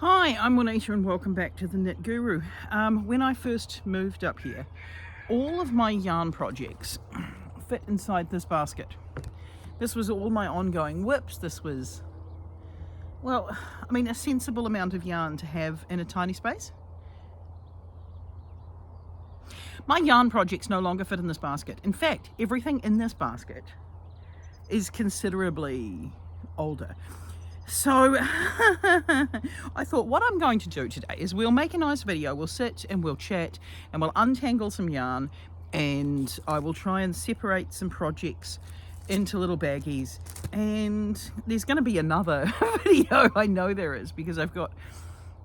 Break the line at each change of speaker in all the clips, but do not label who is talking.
Hi, I'm Juanita and welcome back to the Knit Guru. When I first moved up here, all of my yarn projects fit inside this basket. This was all my ongoing whips. This was, well, a sensible amount of yarn to have in a tiny space. My yarn projects no longer fit in this basket. In fact, everything in this basket is considerably older. So I thought what I'm going to do today is we'll make a nice video, we'll sit and we'll chat and we'll untangle some yarn, and I will try and separate some projects into little baggies, and there's going to be another video, I know there is, because I've got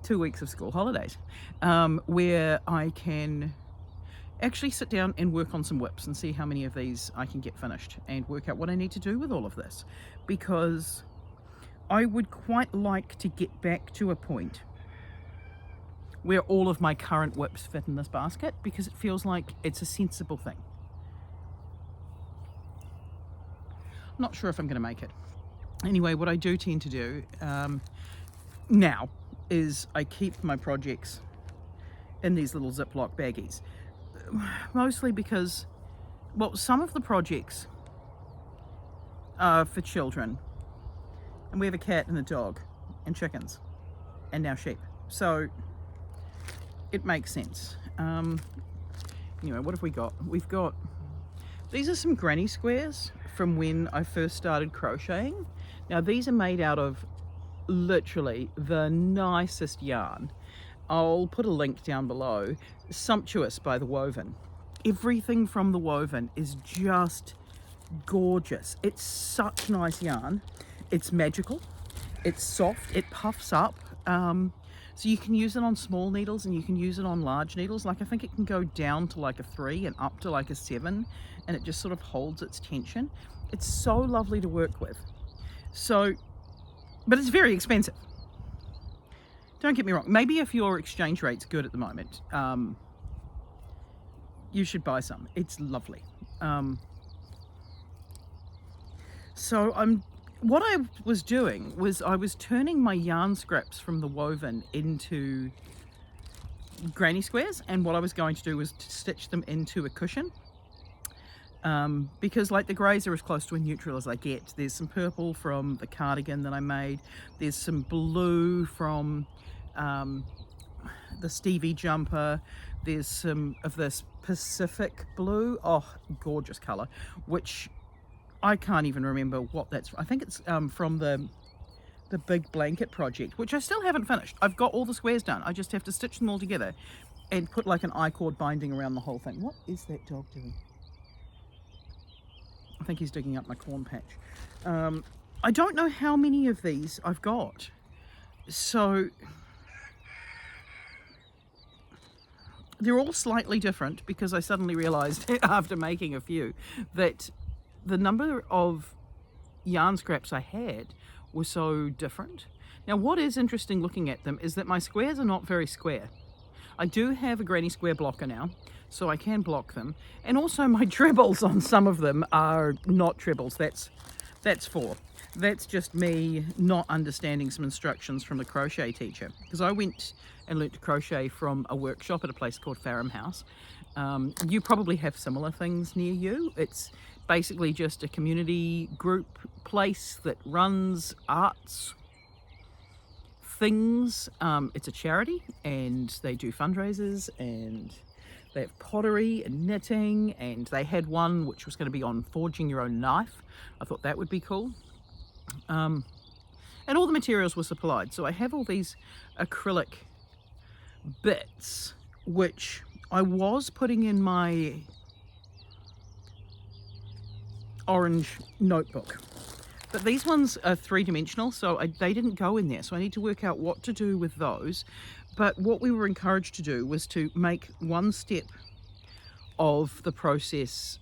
2 weeks of school holidays where I can actually sit down and work on some whips and see how many of these I can get finished and work out what I need to do with all of this, because I would quite like to get back to a point where all of my current whips fit in this basket, because it feels like it's a sensible thing. I'm not sure if I'm going to make it. Anyway, what I do tend to do now is I keep my projects in these little Ziploc baggies, mostly because, well, some of the projects are for children, and we have a cat and a dog and chickens and now sheep, so it makes sense. Anyway, what have we got? We've got, these are some granny squares from when I first started crocheting. Now these are made out of literally the nicest yarn. I'll put a link down below. Sumptuous by The Woven. Everything from The Woven is just gorgeous. It's such nice yarn. It's magical, it's soft, it puffs up, so you can use it on small needles and you can use it on large needles. Like, I think it can go down to like a 3 and up to like a 7, and it just sort of holds its tension. It's so lovely to work with. So, but it's very expensive. Don't get me wrong, maybe if your exchange rate's good at the moment, you should buy some. It's lovely. What I was doing was I was turning my yarn scraps from The Woven into granny squares, and what I was going to do was to stitch them into a cushion, because like the greys are as close to a neutral as I get. There's some purple from the cardigan that I made, there's some blue from the Stevie jumper, there's some of this Pacific blue, oh gorgeous color, which I can't even remember what that's from. I think it's from the big blanket project, which I still haven't finished. I've got all the squares done. I just have to stitch them all together and put like an I-cord binding around the whole thing. What is that dog doing? I think he's digging up my corn patch. I don't know how many of these I've got. So they're all slightly different, because I suddenly realized after making a few that the number of yarn scraps I had were so different. Now what is interesting looking at them is that my squares are not very square. I do have a granny square blocker now, so I can block them, and also my trebles on some of them are not trebles. That's 4. That's just me not understanding some instructions from the crochet teacher, because I went and learnt to crochet from a workshop at a place called Fareham House. You probably have similar things near you. It's basically just a community group place that runs arts things. It's a charity, and they do fundraisers, and they have pottery and knitting, and they had one which was going to be on forging your own knife. I thought that would be cool. And all the materials were supplied, so I have all these acrylic bits which I was putting in my orange notebook, but these ones are 3-dimensional, so they didn't go in there, so I need to work out what to do with those. But what we were encouraged to do was to make one step of the process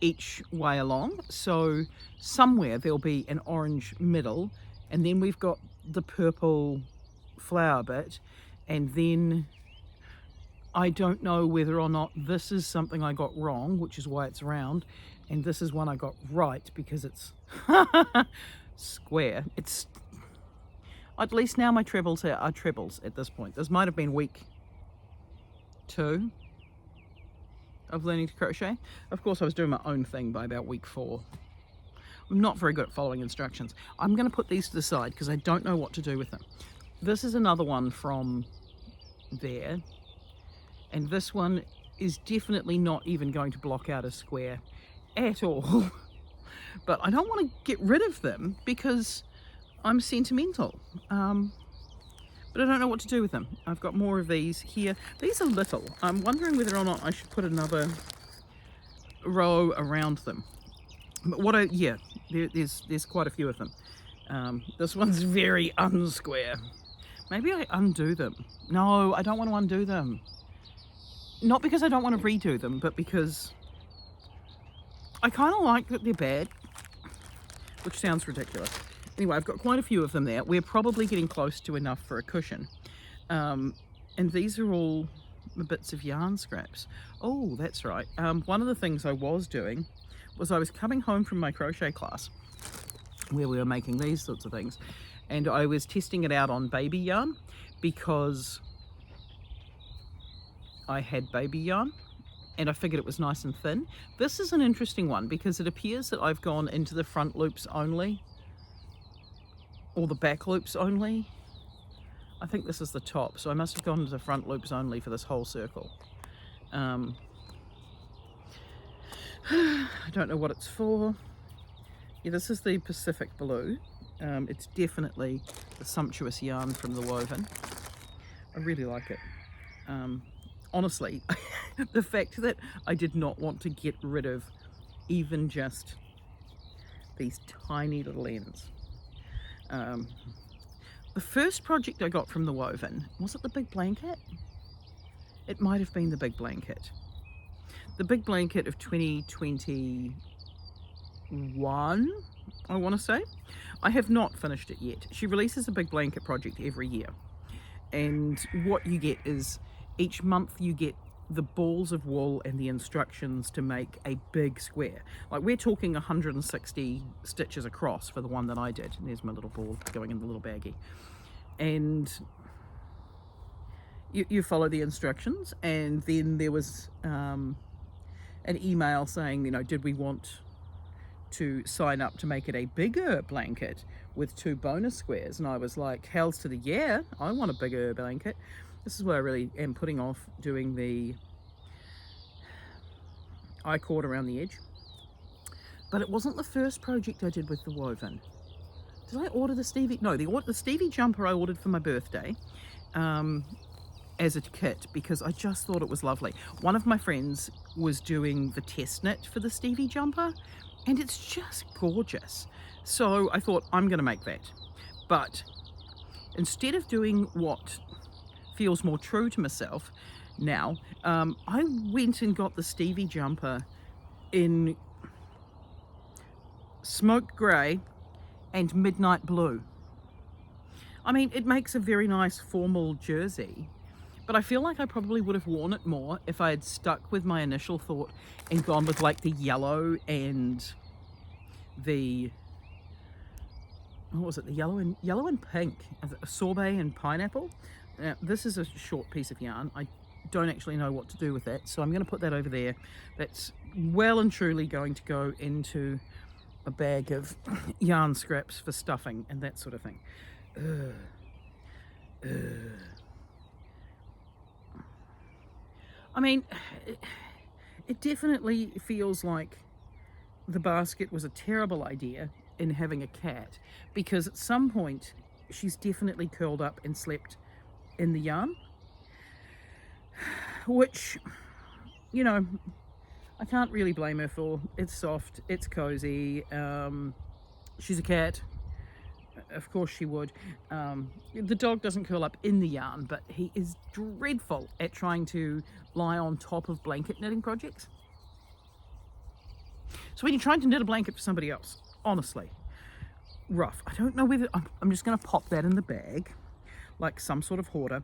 each way along. So somewhere there'll be an orange middle, and then we've got the purple flower bit, and then I don't know whether or not this is something I got wrong, which is why it's round, and this is one I got right because it's square. At least now my trebles are trebles at this point. This might have been week 2 of learning to crochet. Of course, I was doing my own thing by about week 4. I'm not very good at following instructions. I'm going to put these to the side because I don't know what to do with them. This is another one from there, and this one is definitely not even going to block out a square at all. But I don't want to get rid of them because I'm sentimental. But I don't know what to do with them. I've got more of these here. These are little. I'm wondering whether or not I should put another row around them. But there's quite a few of them. This one's very unsquare. Maybe I undo them. No, I don't want to undo them. Not because I don't want to redo them, but because I kind of like that they're bad, which sounds ridiculous. Anyway, I've got quite a few of them there. We're probably getting close to enough for a cushion. And these are all bits of yarn scraps. Oh, that's right. One of the things I was doing was I was coming home from my crochet class where we were making these sorts of things, and I was testing it out on baby yarn because I had baby yarn and I figured it was nice and thin. This is an interesting one because it appears that I've gone into the front loops only, or the back loops only. I think this is the top, so I must have gone into the front loops only for this whole circle. I don't know what it's for. Yeah, this is the Pacific Blue. It's definitely the sumptuous yarn from the woven. I really like it. Honestly, the fact that I did not want to get rid of even just these tiny little ends. The first project I got from the woven, was it the big blanket? It might have been the big blanket. The big blanket of 2021, I want to say. I have not finished it yet. She releases a big blanket project every year. And what you get is each month you get the balls of wool and the instructions to make a big square. Like we're talking 160 stitches across for the one that I did. And there's my little ball going in the little baggie. And you follow the instructions, and then there was an email saying, you know, did we want to sign up to make it a bigger blanket with 2 bonus squares? And I was like, hells to the yeah, I want a bigger blanket. This is where I really am putting off doing the I-cord around the edge. But it wasn't the first project I did with the woven. Did I order the Stevie? No, the Stevie jumper I ordered for my birthday as a kit because I just thought it was lovely. One of my friends was doing the test knit for the Stevie jumper, and it's just gorgeous. So I thought, I'm going to make that. But instead of doing what feels more true to myself now, I went and got the Stevie jumper in smoke grey and midnight blue. I mean, it makes a very nice formal jersey, but I feel like I probably would have worn it more if I had stuck with my initial thought and gone with like the yellow and the, what was it, the yellow and pink, sorbet and pineapple. Now, this is a short piece of yarn. I don't actually know what to do with that, so I'm going to put that over there. That's well and truly going to go into a bag of yarn scraps for stuffing and that sort of thing. I mean, it definitely feels like the basket was a terrible idea in having a cat, because at some point she's definitely curled up and slept in the yarn, which, you know, I can't really blame her for. It's soft, it's cozy, she's a cat, of course she would. The dog doesn't curl up in the yarn, but he is dreadful at trying to lie on top of blanket knitting projects. So when you're trying to knit a blanket for somebody else, honestly, rough. I don't know whether, I'm just going to pop that in the bag like some sort of hoarder,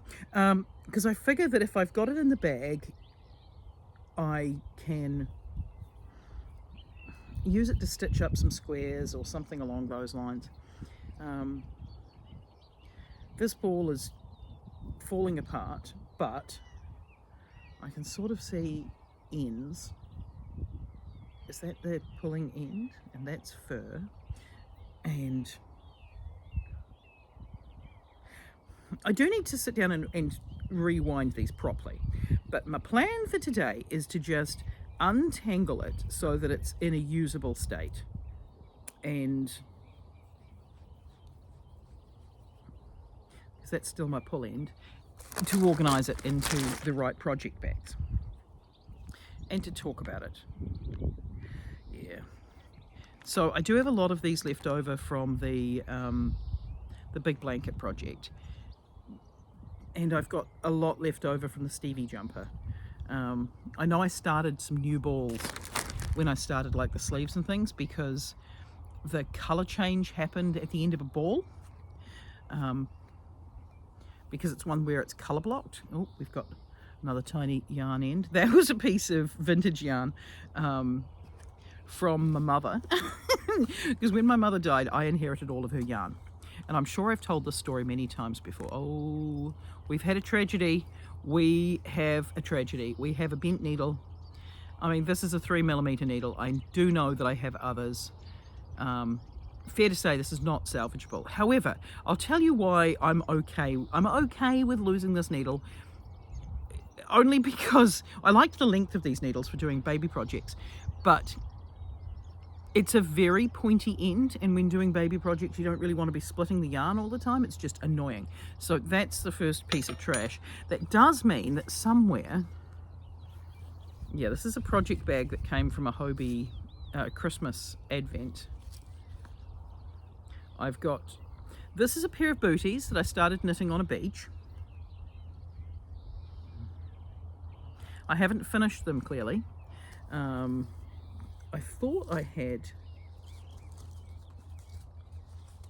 because I figure that if I've got it in the bag, I can use it to stitch up some squares or something along those lines. This ball is falling apart, but I can sort of see ends. Is that the pulling end? And that's fur. And I do need to sit down and rewind these properly. But my plan for today is to just untangle it so that it's in a usable state. And because that's still my pull end, to organise it into the right project bags and to talk about it. Yeah. So I do have a lot of these left over from the big blanket project, and I've got a lot left over from the Stevie jumper. I know I started some new balls when I started like the sleeves and things, because the colour change happened at the end of a ball, because it's one where it's colour blocked. Oh, we've got another tiny yarn end. That was a piece of vintage yarn from my mother, because when my mother died, I inherited all of her yarn. And I'm sure I've told this story many times before. Oh, we've had a tragedy. We have a tragedy. We have a bent needle. I mean, this is a 3mm needle. I do know that I have others. Fair to say this is not salvageable. However, I'll tell you why I'm okay. I'm okay with losing this needle, only because I like the length of these needles for doing baby projects, but it's a very pointy end, and when doing baby projects you don't really want to be splitting the yarn all the time. It's just annoying. So that's the first piece of trash. That does mean that somewhere, yeah, this is a project bag that came from a Hobie Christmas advent. I've got, this is a pair of booties that I started knitting on a beach. I haven't finished them clearly. I thought I had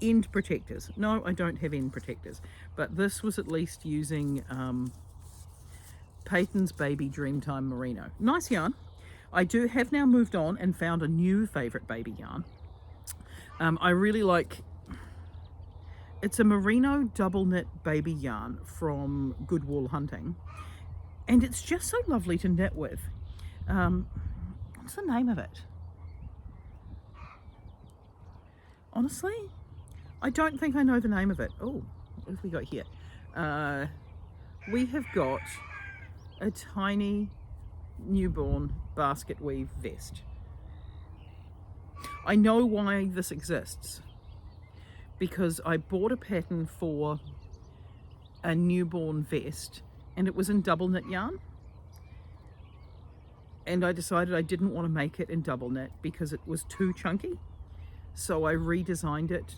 end protectors. No, I don't have end protectors, but this was at least using Peyton's Baby Dreamtime Merino. Nice yarn. I do have now moved on and found a new favourite baby yarn. I really like, it's a merino double knit baby yarn from Good Wool Hunting, and it's just so lovely to knit with. What's the name of it? Honestly, I don't think I know the name of it. Oh, what have we got here? We have got a tiny newborn basket weave vest. I know why this exists, because I bought a pattern for a newborn vest and it was in double knit yarn, and I decided I didn't want to make it in double knit because it was too chunky, so I redesigned it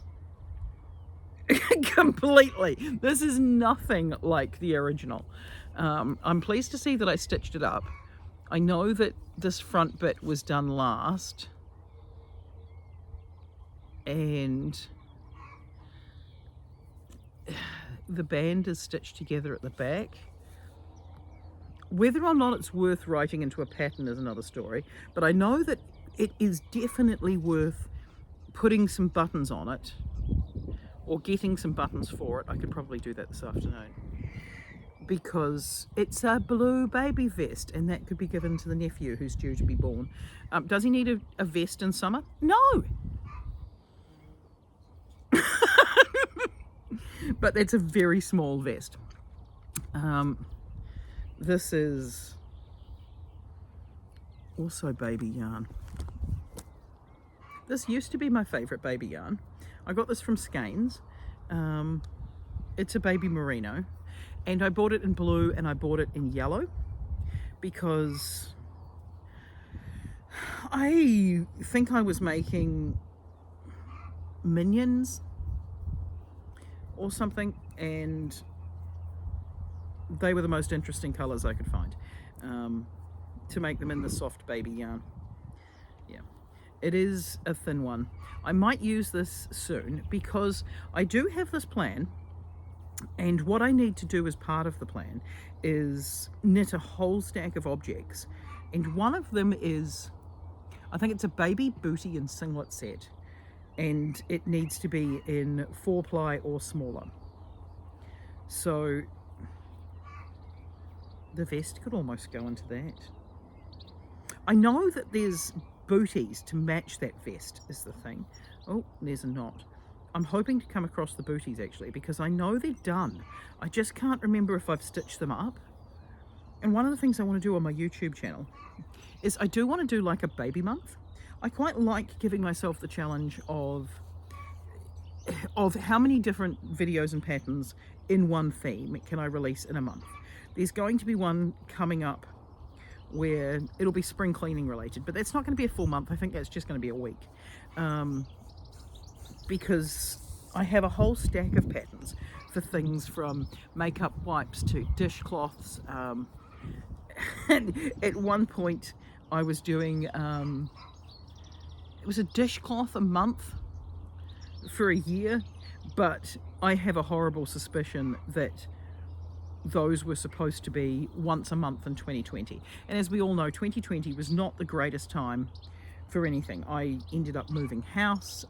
completely. This is nothing like the original. I'm pleased to see that I stitched it up. I know that this front bit was done last, and the band is stitched together at the back. Whether or not it's worth writing into a pattern is another story, but I know that it is definitely worth putting some buttons on it, or getting some buttons for it. I could probably do that this afternoon, because it's a blue baby vest, and that could be given to the nephew who's due to be born. Does he need a vest in summer? No. But it's a very small vest. This is also baby yarn. This used to be my favourite baby yarn. I got this from Skeins. It's a baby merino, and I bought it in blue and I bought it in yellow because I think I was making Minions or something, and they were the most interesting colours I could find to make them in the soft baby yarn. Yeah, it is a thin one. I might use this soon because I do have this plan, and what I need to do as part of the plan is knit a whole stack of objects, and one of them is, I think it's a baby bootie and singlet set, and it needs to be in 4-ply or smaller. So the vest could almost go into that. I know that there's booties to match that vest is the thing. Oh, there's a knot. I'm hoping to come across the booties actually, because I know they're done. I just can't remember if I've stitched them up. And one of the things I want to do on my YouTube channel is I do want to do like a baby month. I quite like giving myself the challenge of how many different videos and patterns in one theme can I release in a month. There's going to be one coming up where it'll be spring cleaning related, but that's not going to be a full month. I think that's just going to be a week, because I have a whole stack of patterns for things from makeup wipes to dishcloths. And at one point I was doing it was a dishcloth a month for a year, but I have a horrible suspicion that those were supposed to be once a month in 2020. And as we all know, 2020 was not the greatest time for anything. I ended up moving house.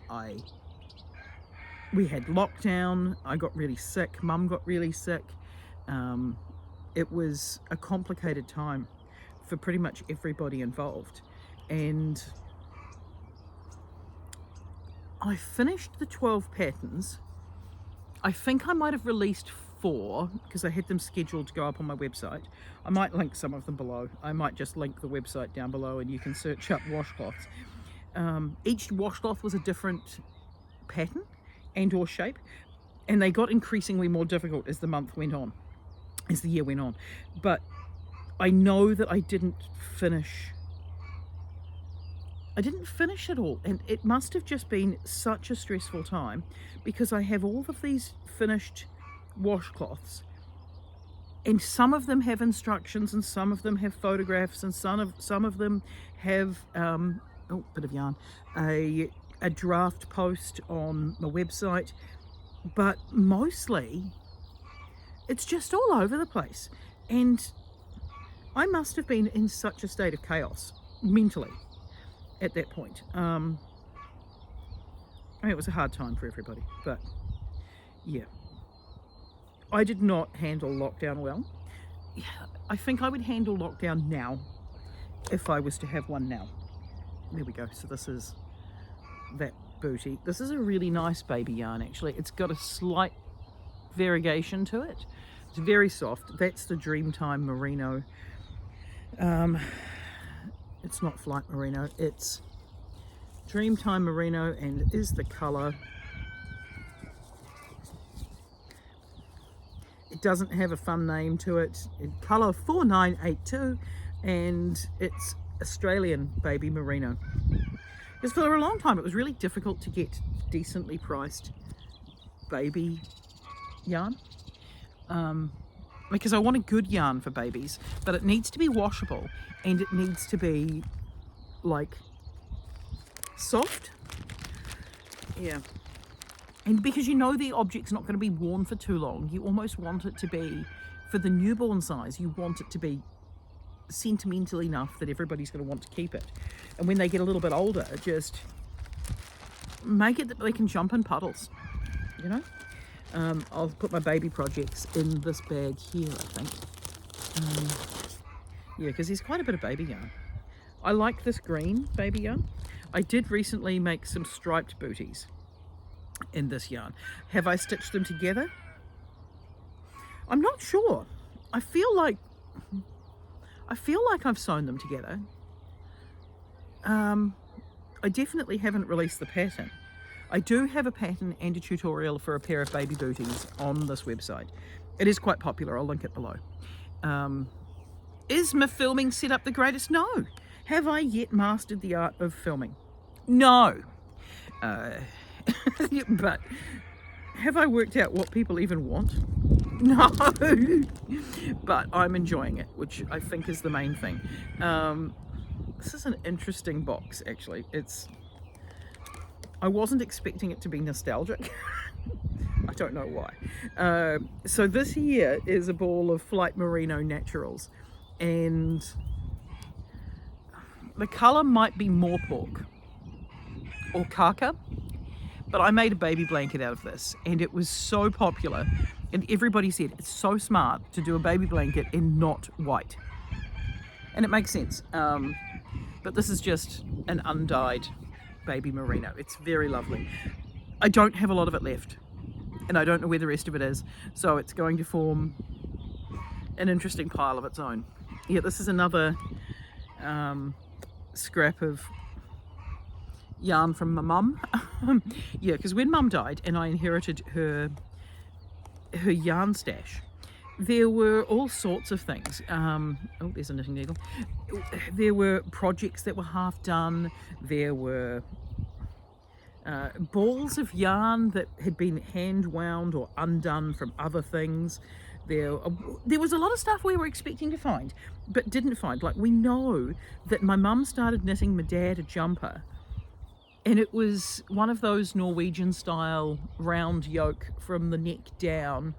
We had lockdown. I got really sick. Mum got really sick. It was a complicated time for pretty much everybody involved. And I finished the 12 patterns. I think I might have released 4 because I had them scheduled to go up on my website. I might link some of them below. I might just link the website down below and you can search up washcloths. Each washcloth was a different pattern and or shape, and they got increasingly more difficult as the month went on, as the year went on. But I know that I didn't finish it all, and it must have just been such a stressful time because I have all of these finished washcloths, and some of them have instructions and some of them have photographs and some of them have oh, bit of yarn, a draft post on the website, but mostly it's just all over the place. And I must have been in such a state of chaos mentally at that point. I mean, it was a hard time for everybody, but yeah, I did not handle lockdown well. Yeah, I think I would handle lockdown now if I was to have one now. There we go. So this is that booty. This is a really nice baby yarn actually. It's got a slight variegation to it. It's very soft. That's the Dreamtime Merino. It's not Flight Merino, it's Dreamtime Merino, and it is the colour. It doesn't have a fun name to it. Colour 4982, and it's Australian baby merino. Because for a long time it was really difficult to get decently priced baby yarn. Because I want a good yarn for babies, but it needs to be washable and it needs to be like soft. Yeah. And because you know the object's not going to be worn for too long, you almost want it to be, for the newborn size, you want it to be sentimental enough that everybody's going to want to keep it. And when they get a little bit older, just make it that they can jump in puddles, you know. I'll put my baby projects in this bag here, I think. Yeah, because there's quite a bit of baby yarn. I like this green baby yarn. I did recently make some striped booties in this yarn. Have I stitched them together? I'm not sure. I feel like I've sewn them together. I definitely haven't released the pattern. I do have a pattern and a tutorial for a pair of baby booties on this website. It is quite popular. I'll link it below. Is my filming setup the greatest? No. Have I yet mastered the art of filming? No. But have I worked out what people even want? No. But I'm enjoying it, which I think is the main thing. This is an interesting box, actually. I wasn't expecting it to be nostalgic. I don't know why. So this here is a ball of Flight Merino Naturals, and the colour might be Moorpork or Kaka, but I made a baby blanket out of this, and it was so popular And everybody said it's so smart to do a baby blanket in not white. And it makes sense. But this is just an undyed baby merino. It's very lovely. I don't have a lot of it left, and I don't know where the rest of it is, so it's going to form an interesting pile of its own. Yeah, this is another scrap of yarn from my mum. Yeah, because when mum died and I inherited her yarn stash, there were all sorts of things. Oh, there's a knitting needle. There were projects that were half done. There were balls of yarn that had been hand wound or undone from other things. There was a lot of stuff we were expecting to find but didn't find. Like, we know that my mum started knitting my dad a jumper, and it was one of those Norwegian style round yoke from the neck down,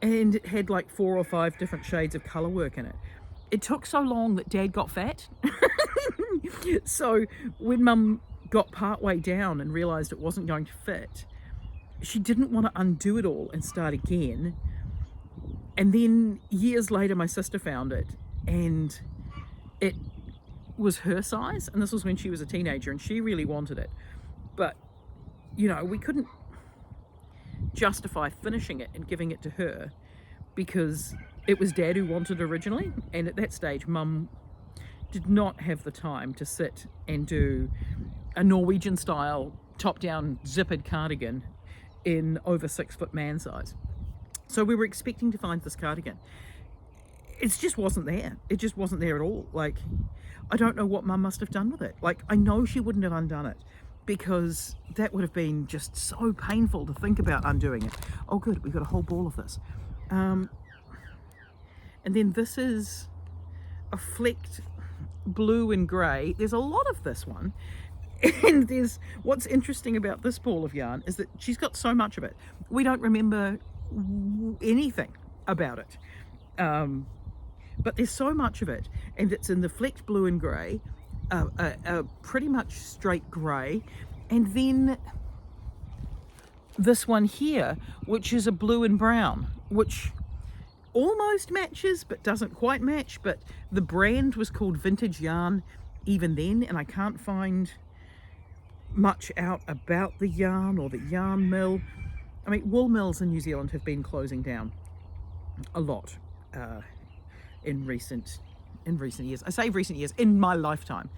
and it had like 4 or 5 different shades of colour work in it. It took so long that Dad got fat. So when Mum got part way down and realised it wasn't going to fit, she didn't want to undo it all and start again. And then years later my sister found it, and it was her size, and this was when she was a teenager and she really wanted it. But, you know, we couldn't justify finishing it and giving it to her because it was Dad who wanted it originally, and at that stage Mum did not have the time to sit and do a Norwegian style top down zippered cardigan in over 6 foot man size. So we were expecting to find this cardigan. It just wasn't there. It just wasn't there at all. Like, I don't know what Mum must have done with it. Like, I know she wouldn't have undone it, because that would have been just so painful to think about undoing it. Oh good, we've got a whole ball of this. And then this is a flecked blue and grey. There's a lot of this one. And there's, what's interesting about this ball of yarn is that she's got so much of it. We don't remember anything about it. But there's so much of it, and it's in the flecked blue and grey, a pretty much straight grey, and then this one here, which is a blue and brown, which almost matches but doesn't quite match. But the brand was called Vintage Yarn even then, and I can't find much out about the yarn or the yarn mill. I mean, wool mills in New Zealand have been closing down a lot in recent years. I say recent years, in my lifetime.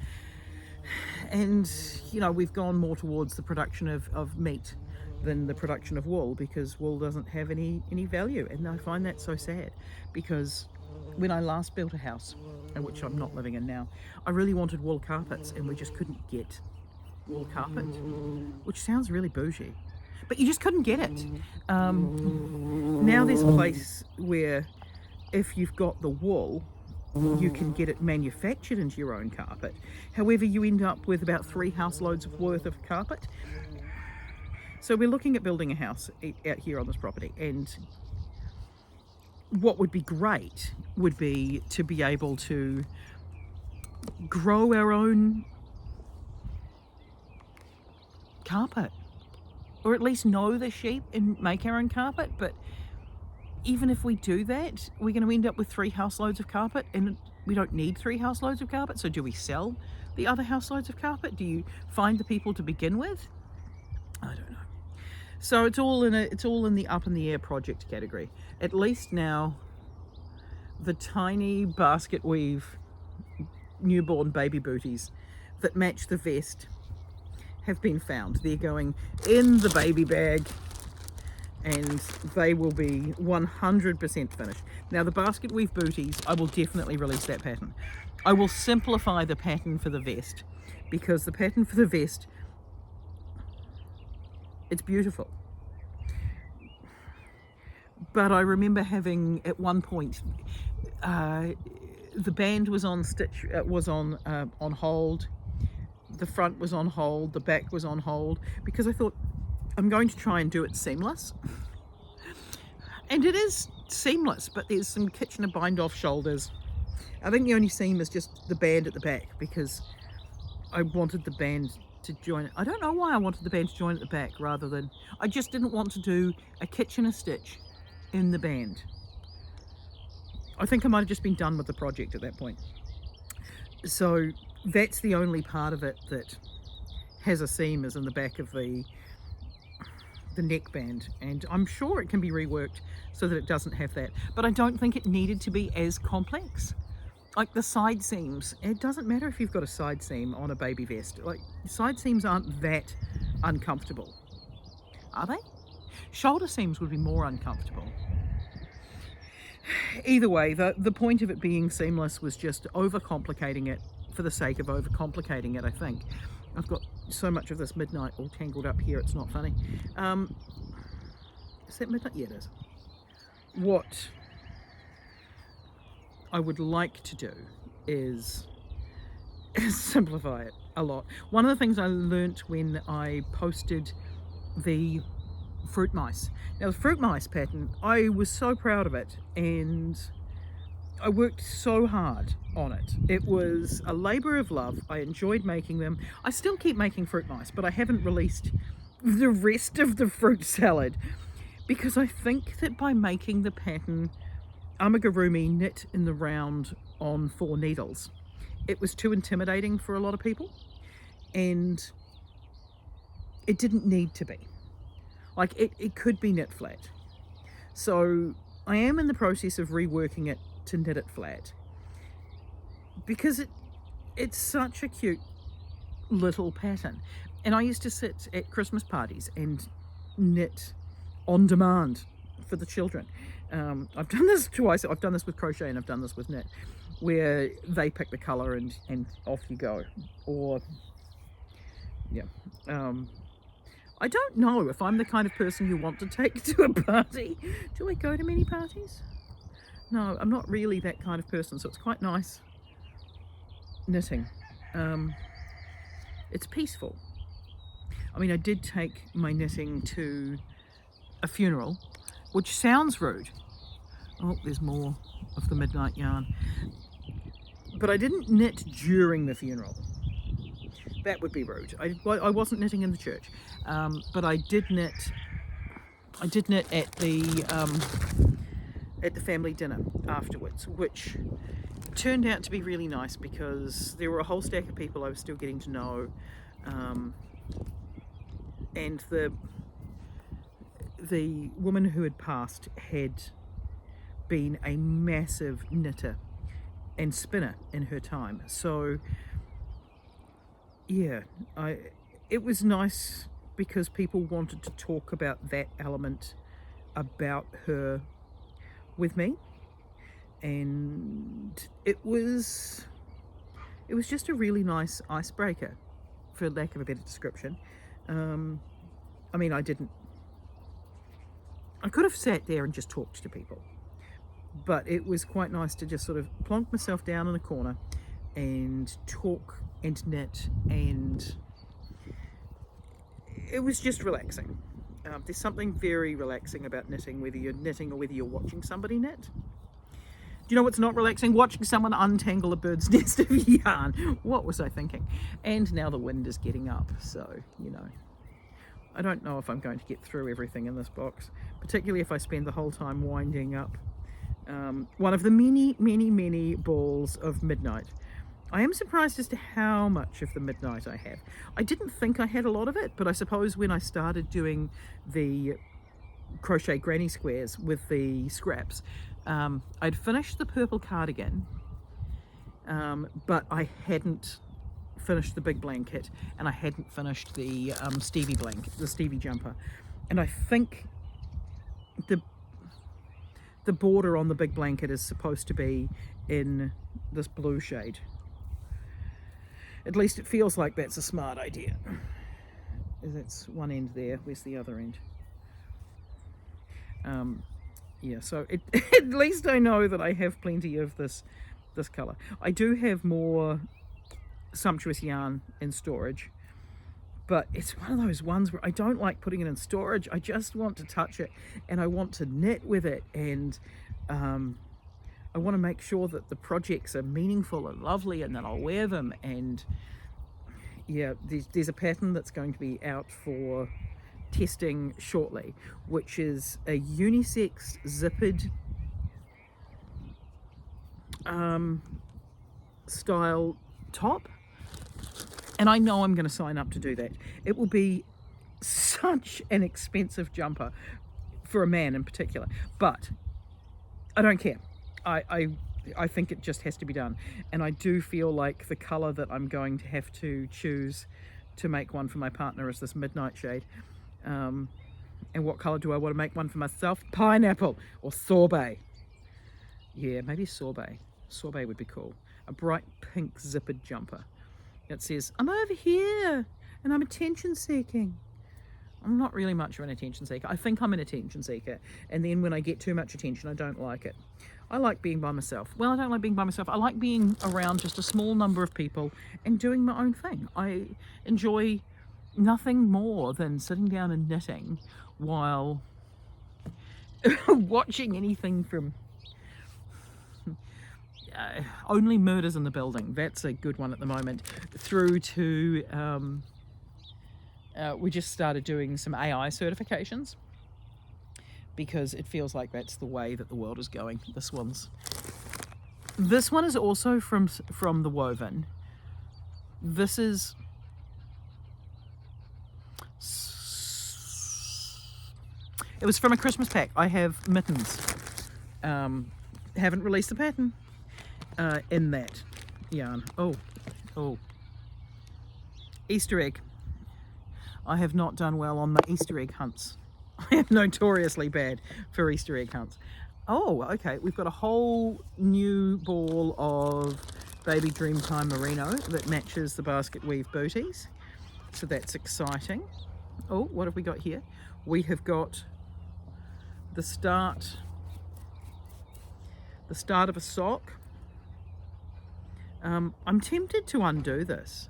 And, you know, we've gone more towards the production of meat than the production of wool, because wool doesn't have any value. And I find that so sad, because when I last built a house, in which I'm not living in now, I really wanted wool carpets, and we just couldn't get wool carpet, which sounds really bougie, but you just couldn't get it. Now there's a place where if you've got the wool, you can get it manufactured into your own carpet. However, you end up with about 3 house loads worth of carpet. So we're looking at building a house out here on this property, and what would be great would be to be able to grow our own carpet, or at least know the sheep and make our own carpet. But even if we do that, we're going to end up with 3 house loads of carpet, and we don't need 3 house loads of carpet. So do we sell the other house loads of carpet? Do you find the people to begin with? I don't know. So it's all in the up in the air project category. At least now the tiny basket weave newborn baby booties that match the vest have been found. They're going in the baby bag, and they will be 100% finished. Now the basket weave booties, I will definitely release that pattern. I will simplify the pattern for the vest, because the pattern for the vest, it's beautiful. But I remember having at one point, the band was on on hold, the front was on hold, the back was on hold, because I thought, I'm going to try and do it seamless. And it is seamless, but there's some Kitchener bind off shoulders. I think the only seam is just the band at the back, because I wanted the band to join it. I don't know why I wanted the band to join at the back rather than, I just didn't want to do a Kitchener stitch in the band. I think I might have just been done with the project at that point. So that's the only part of it that has a seam, is in the back of the neckband, and I'm sure it can be reworked so that it doesn't have that, but I don't think it needed to be as complex. Like the side seams, it doesn't matter if you've got a side seam on a baby vest. Like, side seams aren't that uncomfortable, are they? Shoulder seams would be more uncomfortable. Either way, the point of it being seamless was just overcomplicating it for the sake of overcomplicating it, I think. I've got so much of this midnight all tangled up here, it's not funny. Is that midnight? Yeah, it is. What I would like to do is simplify it a lot. One of the things I learnt when I posted the fruit mice. Now the fruit mice pattern, I was so proud of it, and I worked so hard on it. It was a labour of love. I enjoyed making them. I still keep making fruit mice, but I haven't released the rest of the fruit salad because I think that by making the pattern amigurumi knit in the round on 4 needles, it was too intimidating for a lot of people, and it didn't need to be. Like, it could be knit flat. So I am in the process of reworking it to knit it flat, because it's such a cute little pattern. And I used to sit at Christmas parties and knit on demand for the children. I've done this twice. I've done this with crochet and I've done this with knit, where they pick the color and off you go. Or yeah, I don't know if I'm the kind of person you want to take to a party. Do I go to many parties? No, I'm not really that kind of person, so it's quite nice knitting. It's peaceful. I mean, I did take my knitting to a funeral, which sounds rude. Oh, there's more of the midnight yarn. But I didn't knit during the funeral. That would be rude. I wasn't knitting in the church, but I did knit at the family dinner afterwards, which turned out to be really nice because there were a whole stack of people I was still getting to know, and the woman who had passed had been a massive knitter and spinner in her time. So yeah, it was nice because people wanted to talk about that element about her with me, and it was just a really nice icebreaker, for lack of a better description. I mean, I could have sat there and just talked to people, but it was quite nice to just sort of plonk myself down in a corner and talk and knit, and it was just relaxing. There's something very relaxing about knitting, whether you're knitting or whether you're watching somebody knit. Do you know what's not relaxing? Watching someone untangle a bird's nest of yarn. What was I thinking? And now the wind is getting up, so, you know, I don't know if I'm going to get through everything in this box, particularly if I spend the whole time winding up one of the many balls of midnight. I am surprised as to how much of the midnight I have. I didn't think I had a lot of it, but I suppose when I started doing the crochet granny squares with the scraps, I'd finished the purple cardigan, but I hadn't finished the big blanket, and I hadn't finished the Stevie blanket, the Stevie jumper. And I think the border on the big blanket is supposed to be in this blue shade. At least it feels like that's a smart idea. That's one end there. Where's the other end? Yeah, so at least I know that I have plenty of this colour. I do have more sumptuous yarn in storage, but it's one of those ones where I don't like putting it in storage. I just want to touch it, and I want to knit with it, and I want to make sure that the projects are meaningful and lovely and that I'll wear them. And yeah, there's a pattern that's going to be out for testing shortly, which is a unisex zippered style top, and I know I'm going to sign up to do that. It will be such an expensive jumper for a man in particular, but I don't care. I think it just has to be done, and I do feel like the color that I'm going to have to choose to make one for my partner is this midnight shade. And what color do I want to make one for myself? Pineapple or sorbet. Yeah, maybe sorbet. Sorbet would be cool. A bright pink zippered jumper. It says, I'm over here and I'm attention seeking. I'm not really much of an attention seeker. I think I'm an attention seeker, and then when I get too much attention, I don't like it. I like being by myself. Well, I don't like being by myself. I like being around just a small number of people and doing my own thing. I enjoy nothing more than sitting down and knitting while watching anything from Only Murders in the Building. That's a good one at the moment. Through to we just started doing some AI certifications because it feels like that's the way that the world is going. This one is also from the Woven. This is it was from a Christmas pack. I have mittens. Haven't released the pattern in that yarn. Oh, Easter egg. I have not done well on my Easter egg hunts. I am notoriously bad for Easter egg hunts. Oh, okay, we've got a whole new ball of Baby Dreamtime Merino that matches the basket weave booties. So that's exciting. Oh, what have we got here? We have got the start of a sock. I'm tempted to undo this,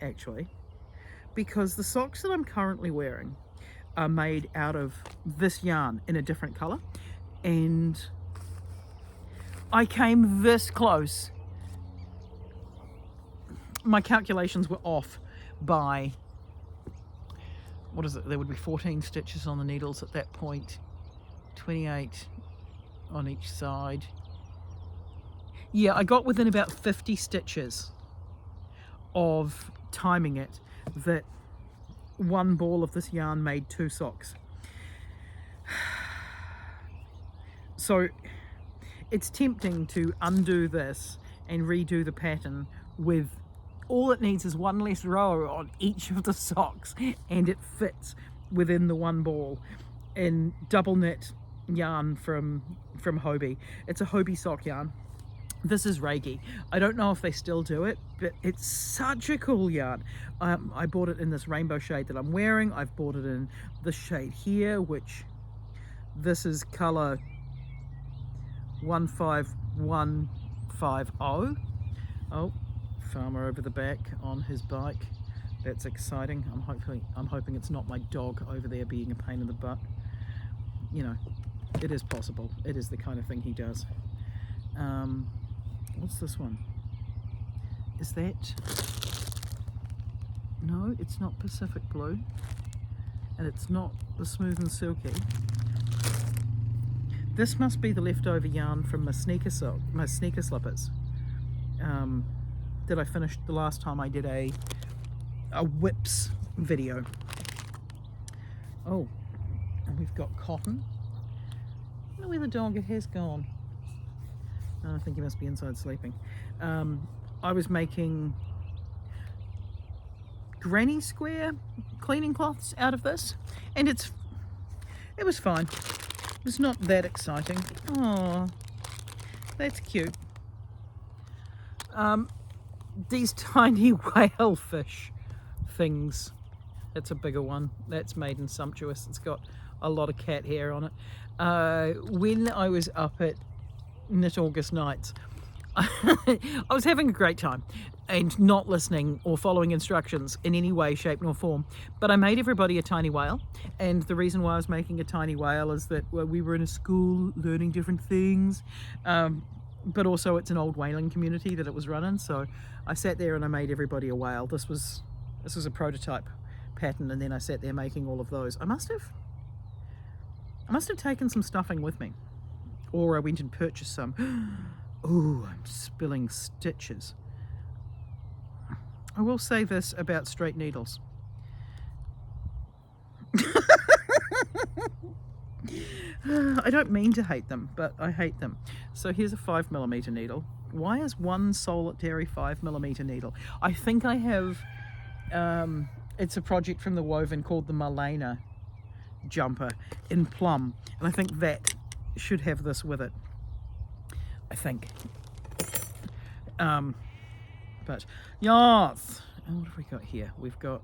actually, because the socks that I'm currently wearing are made out of this yarn in a different color, and I came this close. My calculations were off by, what is it, there would be 14 stitches on the needles at that point, 28 on each side. Yeah, I got within about 50 stitches of timing it that one ball of this yarn made 2 socks. So it's tempting to undo this and redo the pattern with all it needs is one less row on each of the socks, and it fits within the one ball in double knit yarn from Hobie. It's a Hobie sock yarn. This is Reiki. I don't know if they still do it, but it's such a cool yarn. I bought it in this rainbow shade that I'm wearing. I've bought it in this shade here, which this is color 15150. Oh, farmer over the back on his bike. That's exciting. I'm hoping it's not my dog over there being a pain in the butt. You know, it is possible. It is the kind of thing he does. What's this one? Is that... No, it's not Pacific Blue. And it's not the Smooth and Silky. This must be the leftover yarn from my sneaker slippers that I finished the last time I did a whips video. Oh, and we've got cotton. I don't know where the dog has gone. I think he must be inside sleeping. I was making granny square cleaning cloths out of this, and it was fine. It was not that exciting. Oh, that's cute. These tiny whalefish things. That's a bigger one. That's made in Sumptuous. It's got a lot of cat hair on it. When I was up at Knit August Nights, I was having a great time and not listening or following instructions in any way, shape nor form, but I made everybody a tiny whale. And the reason why I was making a tiny whale is that we were in a school learning different things. but also it's an old whaling community that it was run in. So I sat there and I made everybody a whale. This was a prototype pattern, and then I sat there making all of those. I must have taken some stuffing with me, or I went and purchased some. Ooh, I'm spilling stitches. I will say this about straight needles. I don't mean to hate them, but I hate them. So here's a 5mm needle. Why is one solitary 5mm needle? I think I have, it's a project from the Woven called the Marlena jumper in plum, and I think that should have this with it, I think. But yes, and what have we got here? We've got,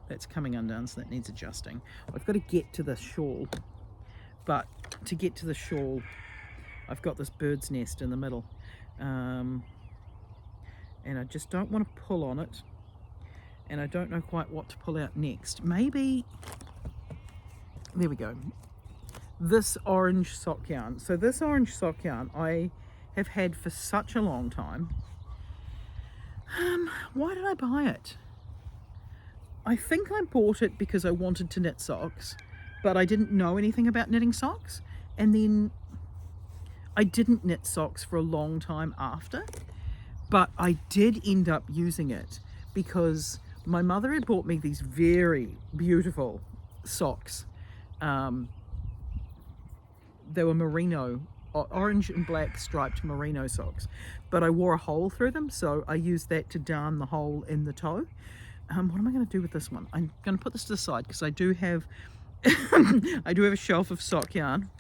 that's coming undone, so that needs adjusting. I've got to get to the shawl, but to get to the shawl I've got this bird's nest in the middle, and I just don't want to pull on it, and I don't know quite what to pull out next. Maybe, there we go, this orange sock yarn. So this orange sock yarn I have had for such a long time. Why did I buy it? I think I bought it because I wanted to knit socks, but I didn't know anything about knitting socks, and then I didn't knit socks for a long time after, but I did end up using it because my mother had bought me these very beautiful socks. They were merino, orange and black striped merino socks, but I wore a hole through them, so I used that to darn the hole in the toe. What am I going to do with this one? I'm going to put this to the side because I do have I do have a shelf of sock yarn,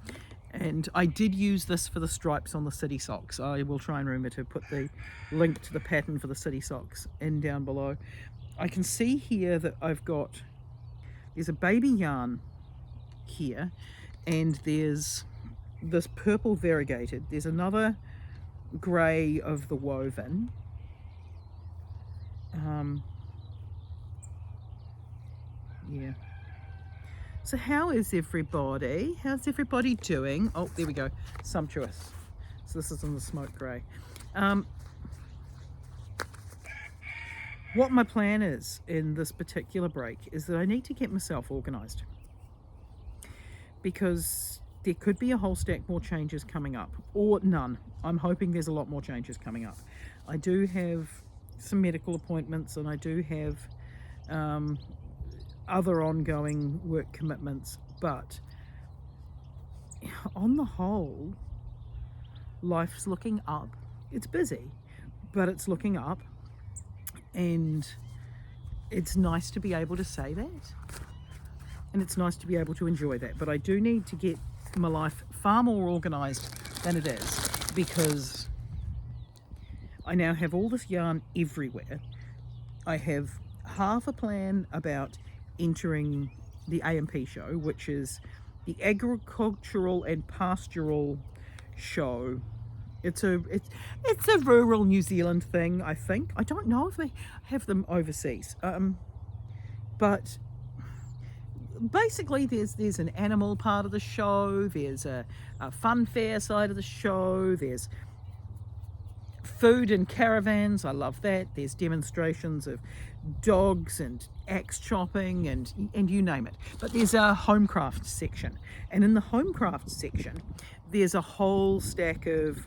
and I did use this for the stripes on the city socks. I will try and remember to put the link to the pattern for the city socks in down below. I can see here that there's a baby yarn here, and there's this purple variegated. There's another grey of the woven. Yeah. So how is everybody? How's everybody doing? Oh, there we go. Sumptuous. So this is in the smoke grey. What my plan is in this particular break is that I need to get myself organised, because there could be a whole stack more changes coming up, or none. I'm hoping there's a lot more changes coming up. I do have some medical appointments, and I do have other ongoing work commitments, but on the whole, life's looking up. It's busy, but it's looking up, and it's nice to be able to say that, and it's nice to be able to enjoy that. But I do need to get my life far more organized than it is, because I now have all this yarn everywhere. I have half a plan about entering the AMP show, which is the agricultural and pastoral show. It's a rural New Zealand thing, I think. I don't know if they have them overseas, but basically there's an animal part of the show, there's a fun fair side of the show, there's food and caravans, I love that, there's demonstrations of dogs and axe chopping and you name it. But there's a homecraft section, and in the homecraft section there's a whole stack of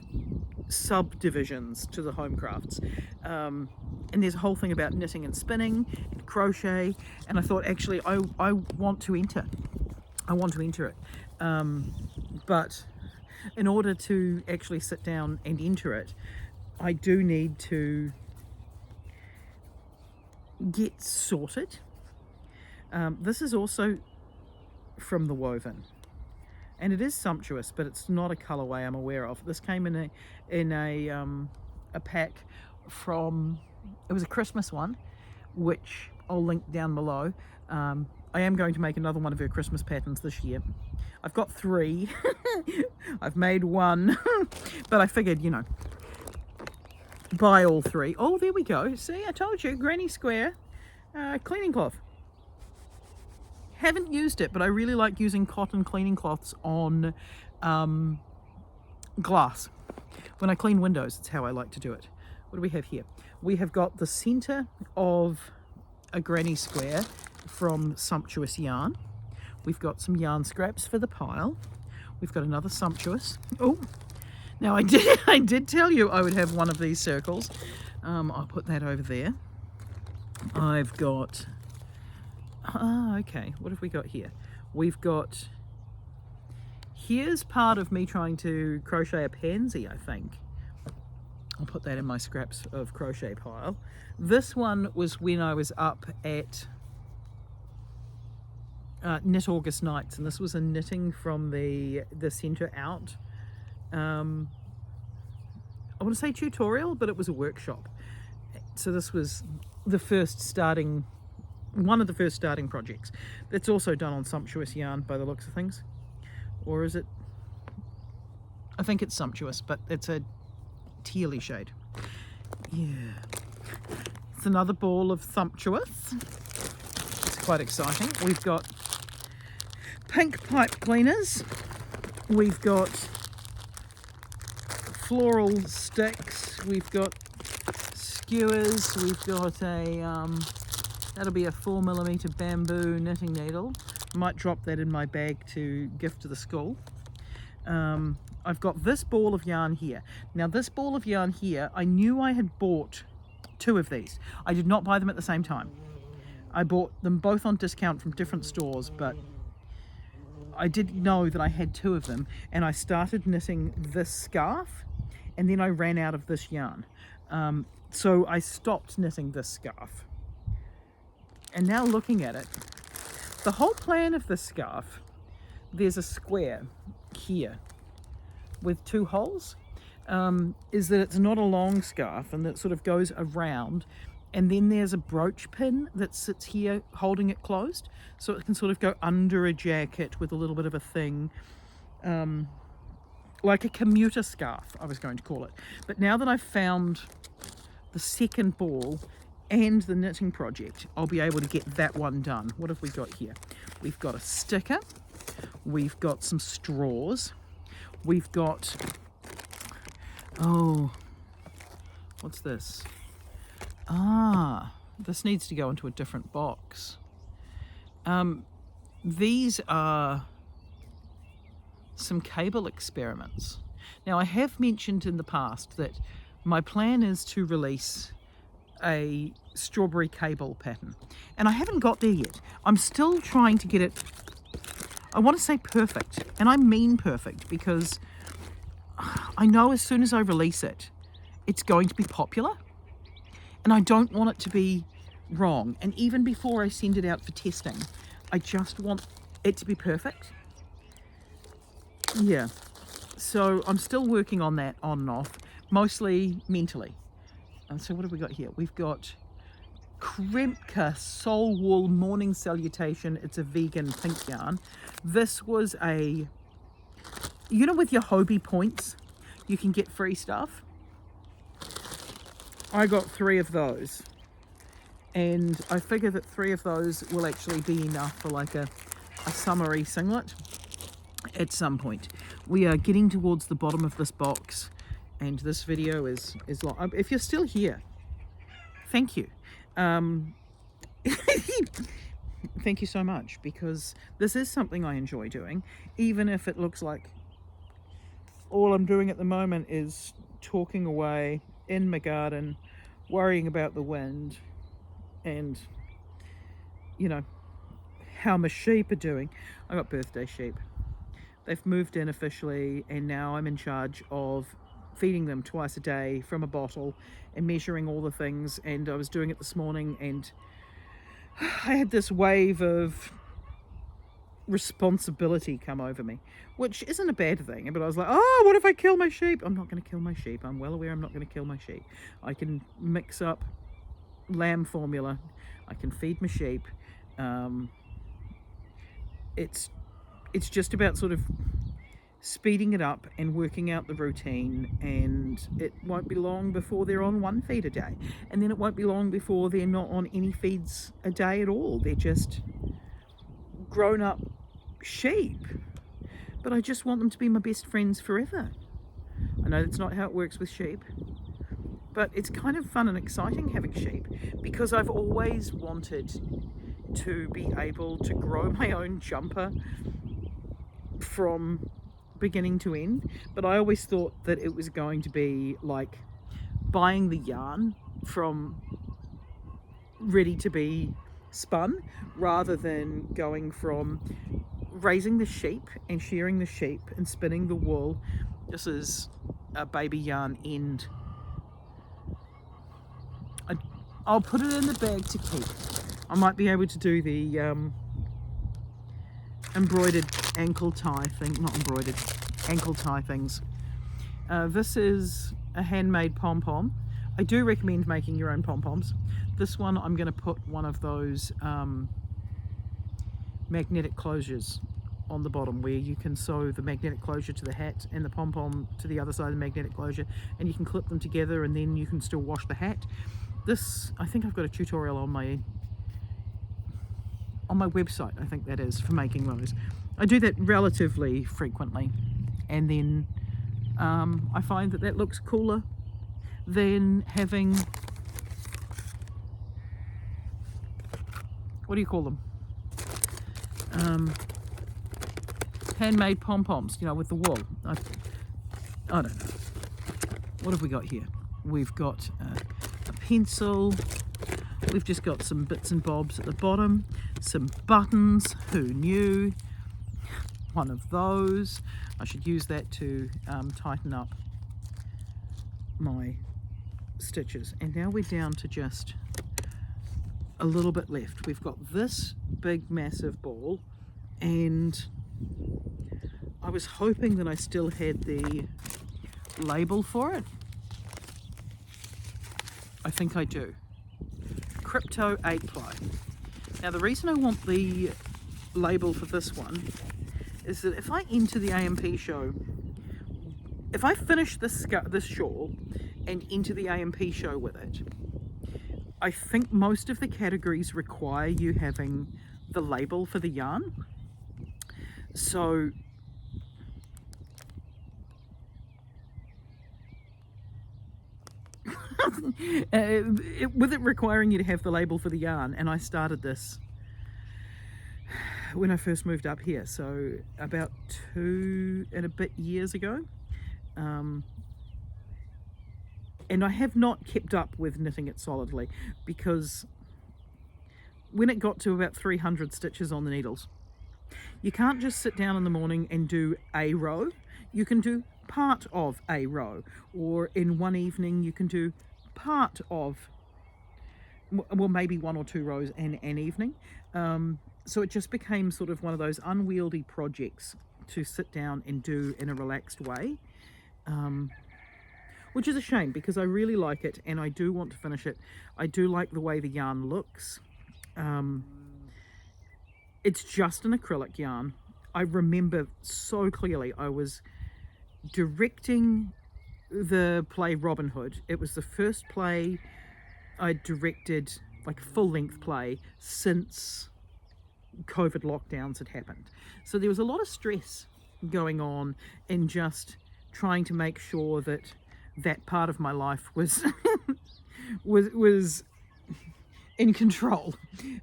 subdivisions to the homecrafts, and there's a whole thing about knitting and spinning and crochet, and I thought actually I want to enter it, but in order to actually sit down and enter it, I do need to get sorted. This is also from the Woven, and it is sumptuous, but it's not a colorway I'm aware of. This came in a pack from, it was a Christmas one, which I'll link down below. I am going to make another one of her Christmas patterns this year. I've got 3. I've made 1, but I figured, buy all 3. Oh, there we go. See, I told you, Granny Square cleaning cloth. Haven't used it, but I really like using cotton cleaning cloths on glass. When I clean windows, it's how I like to do it. What do we have here? We have got the center of a granny square from Sumptuous Yarn. We've got some yarn scraps for the pile. We've got another Sumptuous. Oh, now I did tell you I would have one of these circles. I'll put that over there. I've got, okay, what have we got here? We've got, here's part of me trying to crochet a pansy, I think. I'll put that in my scraps of crochet pile. This one was when I was up at Knit August Nights, and this was a knitting from the centre out. I want to say tutorial, but it was a workshop. So this was the one of the first starting projects. It's also done on Sumptuous Yarn by the looks of things. Or is it? I think it's Sumptuous, but it's a tealy shade. Yeah. It's another ball of Sumptuous. It's quite exciting. We've got pink pipe cleaners. We've got floral sticks. We've got skewers. We've got a that'll be a 4mm bamboo knitting needle. Might drop that in my bag to gift to the school. I've got this ball of yarn here. Now this ball of yarn here, I knew I had bought 2 of these. I did not buy them at the same time. I bought them both on discount from different stores, but I did know that I had 2 of them, and I started knitting this scarf, and then I ran out of this yarn. So I stopped knitting this scarf. And now looking at it, the whole plan of this scarf, there's a square here with 2 holes, is that it's not a long scarf and that sort of goes around, and then there's a brooch pin that sits here holding it closed, so it can sort of go under a jacket with a little bit of a thing, like a commuter scarf, I was going to call it. But now that I've found the second ball and the knitting project, I'll be able to get that one done. What have we got here? We've got a sticker, we've got some straws, we've got, oh, what's this? This needs to go into a different box. These are some cable experiments. Now I have mentioned in the past that my plan is to release a strawberry cable pattern, and I haven't got there yet. I'm still trying to get it, I want to say perfect, and I mean perfect, because I know as soon as I release it, it's going to be popular, and I don't want it to be wrong. And even before I send it out for testing, I just want it to be perfect. Yeah, so I'm still working on that on and off, mostly mentally. And so what have we got here? We've got Kremka Soul Wool Morning Salutation. It's a vegan pink yarn. This was a, you know, with your Hobie points, you can get free stuff. I got 3 of those, and I figure that 3 of those will actually be enough for like a summery singlet at some point. We are getting towards the bottom of this box, and this video is long. If you're still here, thank you. Thank you so much, because this is something I enjoy doing, even if it looks like all I'm doing at the moment is talking away in my garden, worrying about the wind, and, you know, how my sheep are doing. I got birthday sheep. They've moved in officially, and now I'm in charge of feeding them twice a day from a bottle and measuring all the things. And I was doing it this morning, and I had this wave of responsibility come over me, which isn't a bad thing, but I was like, oh, what if I kill my sheep? I'm not going to kill my sheep. I'm well aware I'm not going to kill my sheep. I can mix up lamb formula. I can feed my sheep. It's just about sort of speeding it up and working out the routine, and it won't be long before they're on 1 feed a day, and then it won't be long before they're not on any feeds a day at all. They're just grown up sheep, but I just want them to be my best friends forever. I know that's not how it works with sheep, but it's kind of fun and exciting having sheep, because I've always wanted to be able to grow my own jumper from beginning to end. But I always thought that it was going to be like buying the yarn from ready to be spun, rather than going from raising the sheep and shearing the sheep and spinning the wool. This is a baby yarn end. I'll put it in the bag to keep. I might be able to do the embroidered ankle tie thing, not embroidered, ankle tie things. This is a handmade pom-pom. I do recommend making your own pom-poms. This one I'm going to put one of those magnetic closures on the bottom, where you can sew the magnetic closure to the hat and the pom-pom to the other side of the magnetic closure, and you can clip them together, and then you can still wash the hat. This, I think I've got a tutorial on my website, I think that is, for making those. I do that relatively frequently, and then I find that looks cooler than having, what do you call them, handmade pom-poms, you know, with the wool. I don't know. What have we got here? We've got a pencil. We've just got some bits and bobs at the bottom. Some buttons. Who knew? One of those. I should use that to tighten up my stitches. And now we're down to just a little bit left. We've got this big massive ball, and I was hoping that I still had the label for it. I think I do. Crypto 8 ply. Now the reason I want the label for this one is that if I enter the AMP show, if I finish this shawl and enter the AMP show with it, I think most of the categories require you having the label for the yarn. So with it requiring you to have the label for the yarn, and I started this when I first moved up here, so about 2 and a bit years ago, and I have not kept up with knitting it solidly, because when it got to about 300 stitches on the needles, you can't just sit down in the morning and do a row. You can do part of a row, or in one evening you can do part of, well, maybe 1 or 2 rows in an evening. So it just became sort of one of those unwieldy projects to sit down and do in a relaxed way, which is a shame, because I really like it and I do want to finish it. I do like the way the yarn looks. It's just an acrylic yarn. I remember so clearly, I was directing the play Robin Hood. It was the first play I directed, like full-length play, since COVID lockdowns had happened. So there was a lot of stress going on in just trying to make sure that that part of my life was was in control,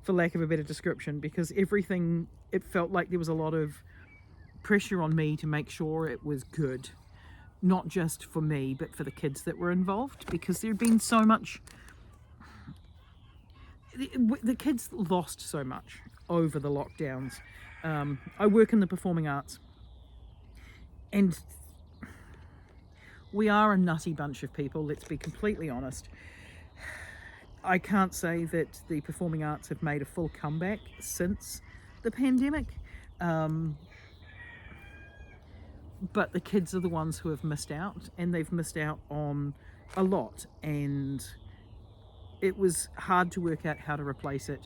for lack of a better description, because everything, it felt like there was a lot of pressure on me to make sure it was good, not just for me but for the kids that were involved, because there had been so much, the kids lost so much over the lockdowns. I work in the performing arts, and we are a nutty bunch of people, let's be completely honest. I can't say that the performing arts have made a full comeback since the pandemic, but the kids are the ones who have missed out, and they've missed out on a lot, and it was hard to work out how to replace it.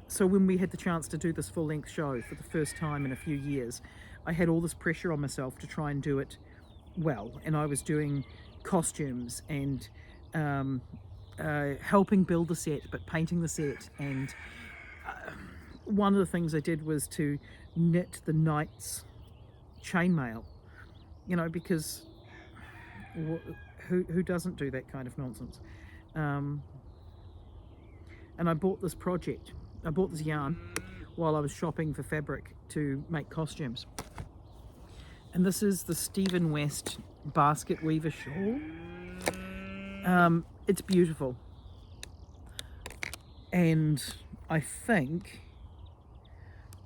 So when we had the chance to do this full-length show for the first time in a few years, I had all this pressure on myself to try and do it well, and I was doing costumes and helping build the set, but painting the set, and one of the things I did was to knit the knight's chainmail, you know, because Who doesn't do that kind of nonsense? And I bought this yarn while I was shopping for fabric to make costumes. And this is the Stephen West basket weaver shawl. It's beautiful. And I think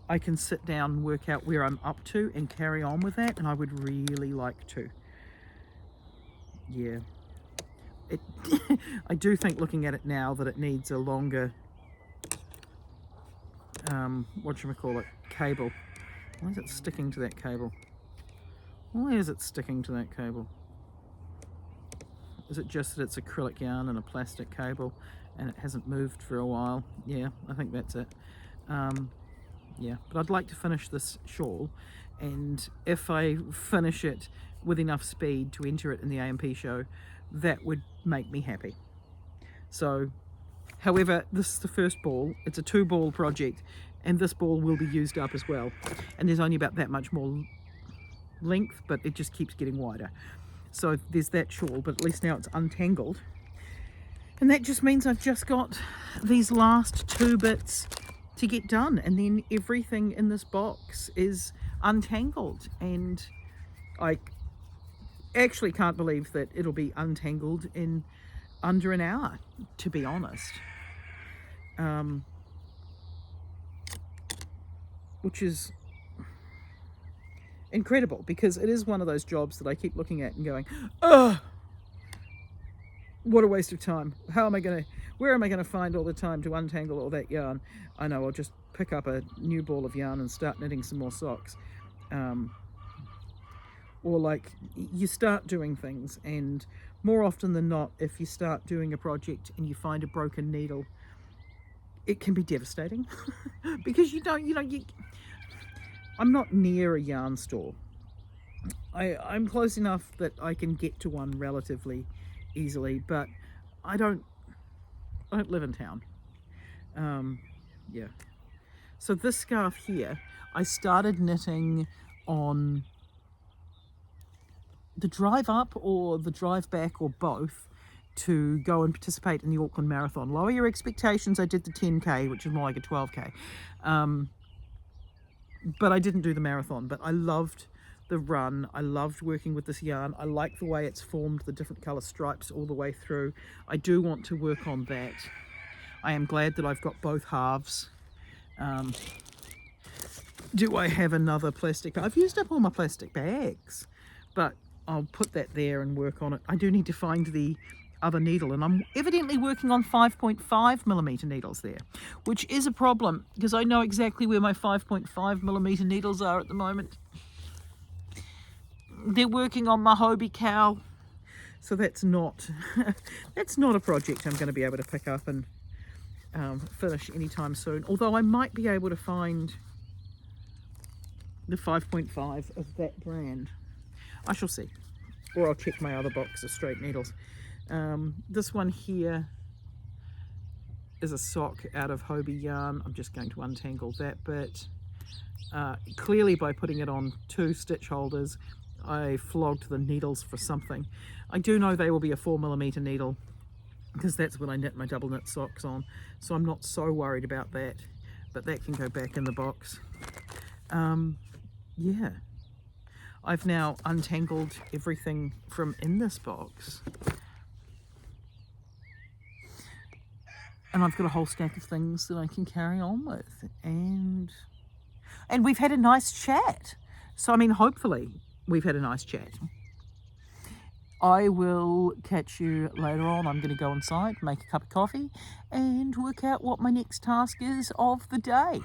I can sit down and work out where I'm up to and carry on with that, and I would really like to. Yeah. I do think, looking at it now, that it needs a longer, whatchamacallit, cable. Why is it sticking to that cable? Why is it sticking to that cable? Is it just that it's acrylic yarn and a plastic cable and it hasn't moved for a while? Yeah, I think that's it. Yeah, but I'd like to finish this shawl, and if I finish it with enough speed to enter it in the AMP show, that would make me happy. So, however, this is the first ball. It's a 2-ball project, and this ball will be used up as well. And there's only about that much more length, but it just keeps getting wider. So there's that shawl, but at least now it's untangled. And that just means I've just got these last 2 bits to get done, and then everything in this box is untangled. And I actually can't believe that it'll be untangled in under an hour, to be honest. Which is incredible, because it is one of those jobs that I keep looking at and going, oh, what a waste of time. Where am I going to find all the time to untangle all that yarn? I know, I'll just pick up a new ball of yarn and start knitting some more socks. Or like, you start doing things, and more often than not, if you start doing a project and you find a broken needle, it can be devastating. Because I'm not near a yarn store. I'm close enough that I can get to one relatively easily, but I don't live in town. Yeah. So this scarf here, I started knitting on the drive up or the drive back, or both, to go and participate in the Auckland Marathon. Lower your expectations. I did the 10K, which is more like a 12K. But I didn't do the marathon. But I loved the run. I loved working with this yarn. I like the way it's formed the different colour stripes all the way through. I do want to work on that. I am glad that I've got both halves. Do I have another plastic? I've used up all my plastic bags, but I'll put that there and work on it. I do need to find the other needle, and I'm evidently working on 5.5mm needles there, which is a problem, because I know exactly where my 5.5mm needles are at the moment. They're working on my Hobie cowl, so that's not a project I'm going to be able to pick up and finish anytime soon, although I might be able to find the 5.5 of that brand. I shall see, or I'll check my other box of straight needles. This one here is a sock out of Hobie yarn. I'm just going to untangle that bit. Clearly, by putting it on 2 stitch holders, I flogged the needles for something. I do know they will be a 4mm needle, because that's what I knit my double knit socks on, so I'm not so worried about that, but that can go back in the box. Yeah, I've now untangled everything from in this box, and I've got a whole stack of things that I can carry on with, and we've had a nice chat. So I mean, hopefully we've had a nice chat. I will catch you later on. I'm going to go inside, make a cup of coffee, and work out what my next task is of the day.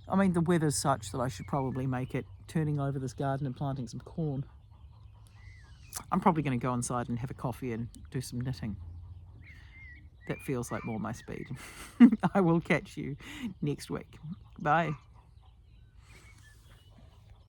I mean, the weather's such that I should probably make it turning over this garden and planting some corn. I'm probably going to go inside and have a coffee and do some knitting. That feels like more my speed. I will catch you next week. Bye.